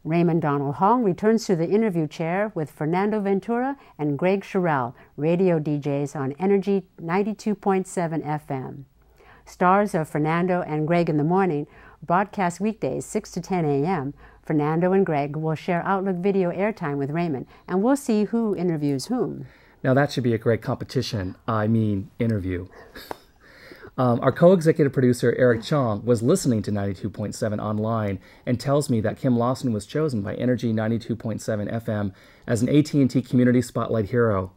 Raymond Donald Hong returns to the interview chair with Fernando Ventura and Greg Sherrill, radio DJs on Energy 92.7 FM. Stars of Fernando and Greg in the Morning broadcast weekdays 6 to 10 a.m. Fernando and Greg will share Outlook video airtime with Raymond, and we'll see who interviews whom. Now that should be a great competition. I mean, interview. Our co-executive producer, Eric Chong, was listening to 92.7 online and tells me that Kim Lawson was chosen by Energy 92.7 FM as an AT&T Community Spotlight Hero.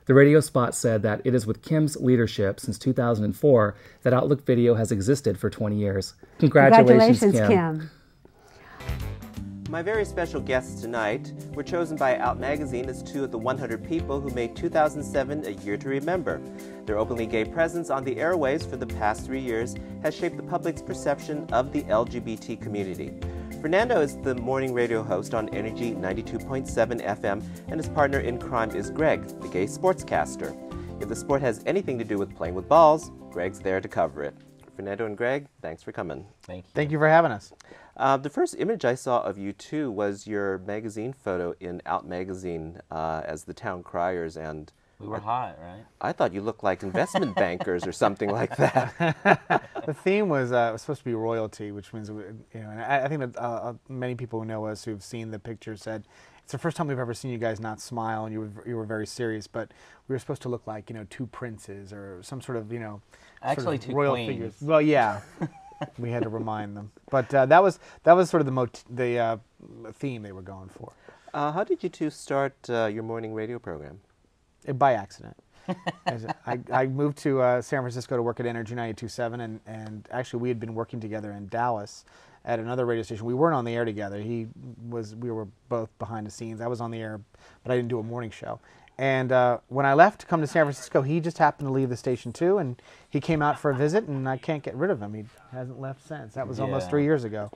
The radio spot said that it is with Kim's leadership since 2004 that Outlook Video has existed for 20 years. Congratulations, Kim. My very special guests tonight were chosen by Out Magazine as two of the 100 people who made 2007 a year to remember. Their openly gay presence on the airwaves for the past 3 years has shaped the public's perception of the LGBT community. Fernando is the morning radio host on Energy 92.7 FM, and his partner in crime is Greg, the gay sportscaster. If the sport has anything to do with playing with balls, Greg's there to cover it. Fernando and Greg, thanks for coming. Thank you. Thank you for having us. The first image I saw of you two was your magazine photo in Out Magazine as the town criers, and we were hot, right? I thought you looked like investment bankers or something like that. The theme was supposed to be royalty, which means, and I think that many people who know us who've seen the picture said it's the first time we've ever seen you guys not smile, and you were very serious. But we were supposed to look like two princes or some sort of actually sort of two royal queens. figures. Well, yeah. We had to remind them, but that was sort of the theme they were going for. How did you two start your morning radio program? By accident. I moved to San Francisco to work at Energy 92.7, and actually we had been working together in Dallas at another radio station. We weren't on the air together. We were both behind the scenes. I was on the air, but I didn't do a morning show. And when I left to come to San Francisco, he just happened to leave the station too, and he came out for a visit, and I can't get rid of him. He hasn't left since. That was almost 3 years ago.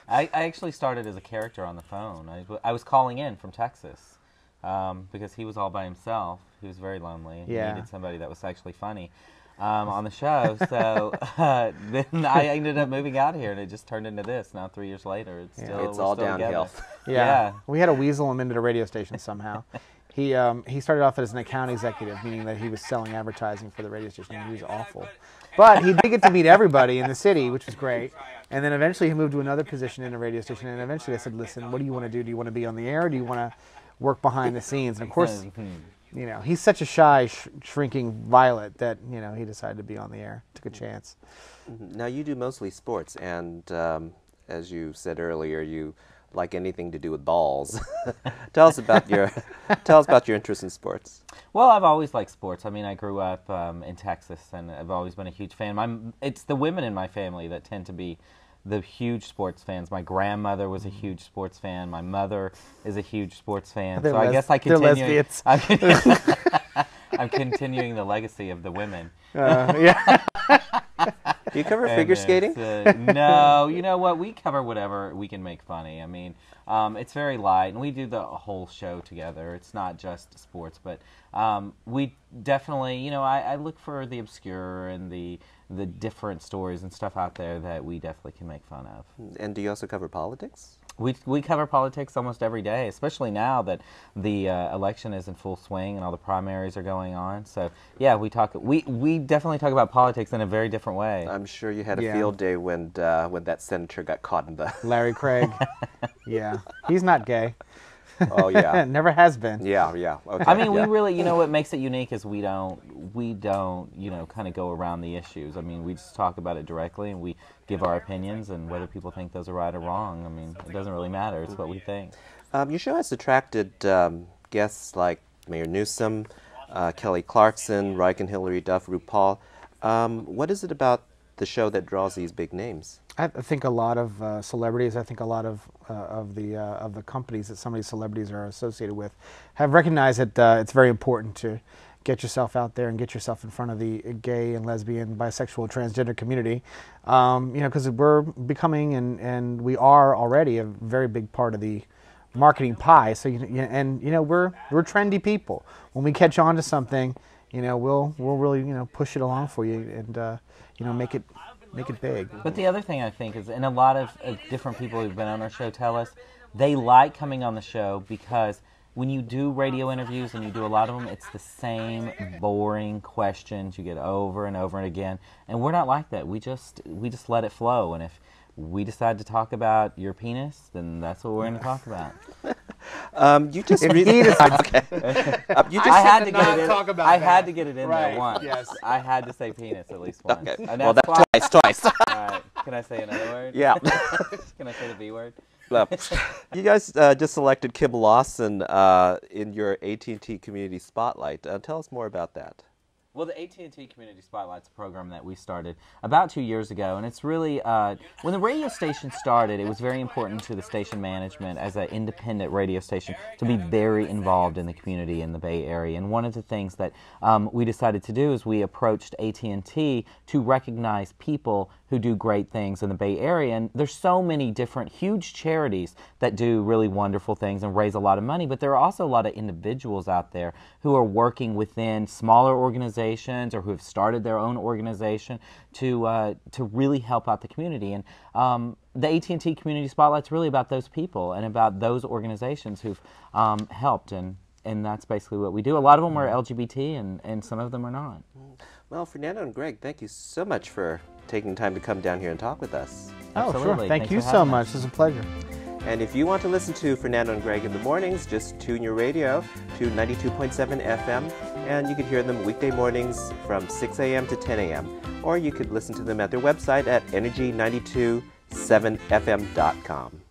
I actually started as a character on the phone. I was calling in from Texas because he was all by himself. He was very lonely. He needed somebody that was actually funny on the show. So then I ended up moving out here, and it just turned into this. Now 3 years later, it's all downhill. Yeah. We had to weasel him into the radio station somehow. He started off as an account executive, meaning that he was selling advertising for the radio station, and he was awful. But he did get to meet everybody in the city, which was great. And then eventually he moved to another position in the radio station, and eventually I said, listen, what do you want to do? Do you want to be on the air, or do you want to work behind the scenes? And of course, he's such a shy, shrinking violet that, he decided to be on the air, took a chance. Now you do mostly sports, and as you said earlier, you like anything to do with balls. Tell us about your interest in sports. Well, I've always liked sports. I mean, I grew up in Texas, and I've always been a huge fan. It's the women in my family that tend to be the huge sports fans. My grandmother was a huge sports fan. My mother is a huge sports fan. So I guess I continue. I'm continuing the legacy of the women. Yeah. Do you cover figure skating? No, you know what? We cover whatever we can make funny. I mean, it's very light, and we do the whole show together. It's not just sports, but we definitely, I look for the obscure and the different stories and stuff out there that we definitely can make fun of. And do you also cover politics? We cover politics almost every day, especially now that the election is in full swing and all the primaries are going on. So yeah, we definitely talk about politics in a very different way. I'm sure you had a field day when that senator got caught in the Larry Craig. Yeah, he's not gay. Oh yeah, never has been. Yeah. Okay. I mean, we really, what makes it unique is we don't, kind of go around the issues. I mean, we just talk about it directly, and we give our opinions, and whether people think those are right or wrong, I mean, it doesn't really matter. It's what we think. Your show has attracted guests like Mayor Newsom, Kelly Clarkson, Reich and Hillary Duff, RuPaul. What is it about the show that draws these big names? I think a lot of celebrities. I think a lot of the companies that some of these celebrities are associated with have recognized that it's very important to get yourself out there and get yourself in front of the gay and lesbian, bisexual, transgender community. Because we're becoming and we are already a very big part of the marketing pie. So we're trendy people. When we catch on to something, we'll really push it along for you and make it big. But the other thing I think is, and a lot of different people who've been on our show tell us, they like coming on the show because when you do radio interviews and you do a lot of them, it's the same boring questions you get over and over and again. And we're not like that. We just let it flow. And if we decide to talk about your penis, then that's what we're going to talk about. You just okay. I had to get it in. I had to get it in there once. Yes. I had to say penis at least once. Okay. And Well, that's twice. All right. Can I say another word? Yeah. Can I say the B word? You guys just selected Kim Lawson in your AT&T Community Spotlight. Tell us more about that. Well, the AT&T Community Spotlight's a program that we started about 2 years ago, and it's really, when the radio station started, it was very important to the station management as an independent radio station to be very involved in the community in the Bay Area. And one of the things that we decided to do is we approached AT&T to recognize people who do great things in the Bay Area. And there's so many different huge charities that do really wonderful things and raise a lot of money, but there are also a lot of individuals out there who are working within smaller organizations or who have started their own organization to really help out the community. And the AT&T Community Spotlight's really about those people and about those organizations who've helped, and that's basically what we do. A lot of them are LGBT, and some of them are not. Well, Fernando and Greg, thank you so much for taking time to come down here and talk with us. Oh, Absolutely. sure. Thank Thanks you for so having much. us. It's a pleasure. And if you want to listen to Fernando and Greg in the mornings, just tune your radio to 92.7 FM, and you can hear them weekday mornings from 6 a.m. to 10 a.m. Or you could listen to them at their website at energy927fm.com.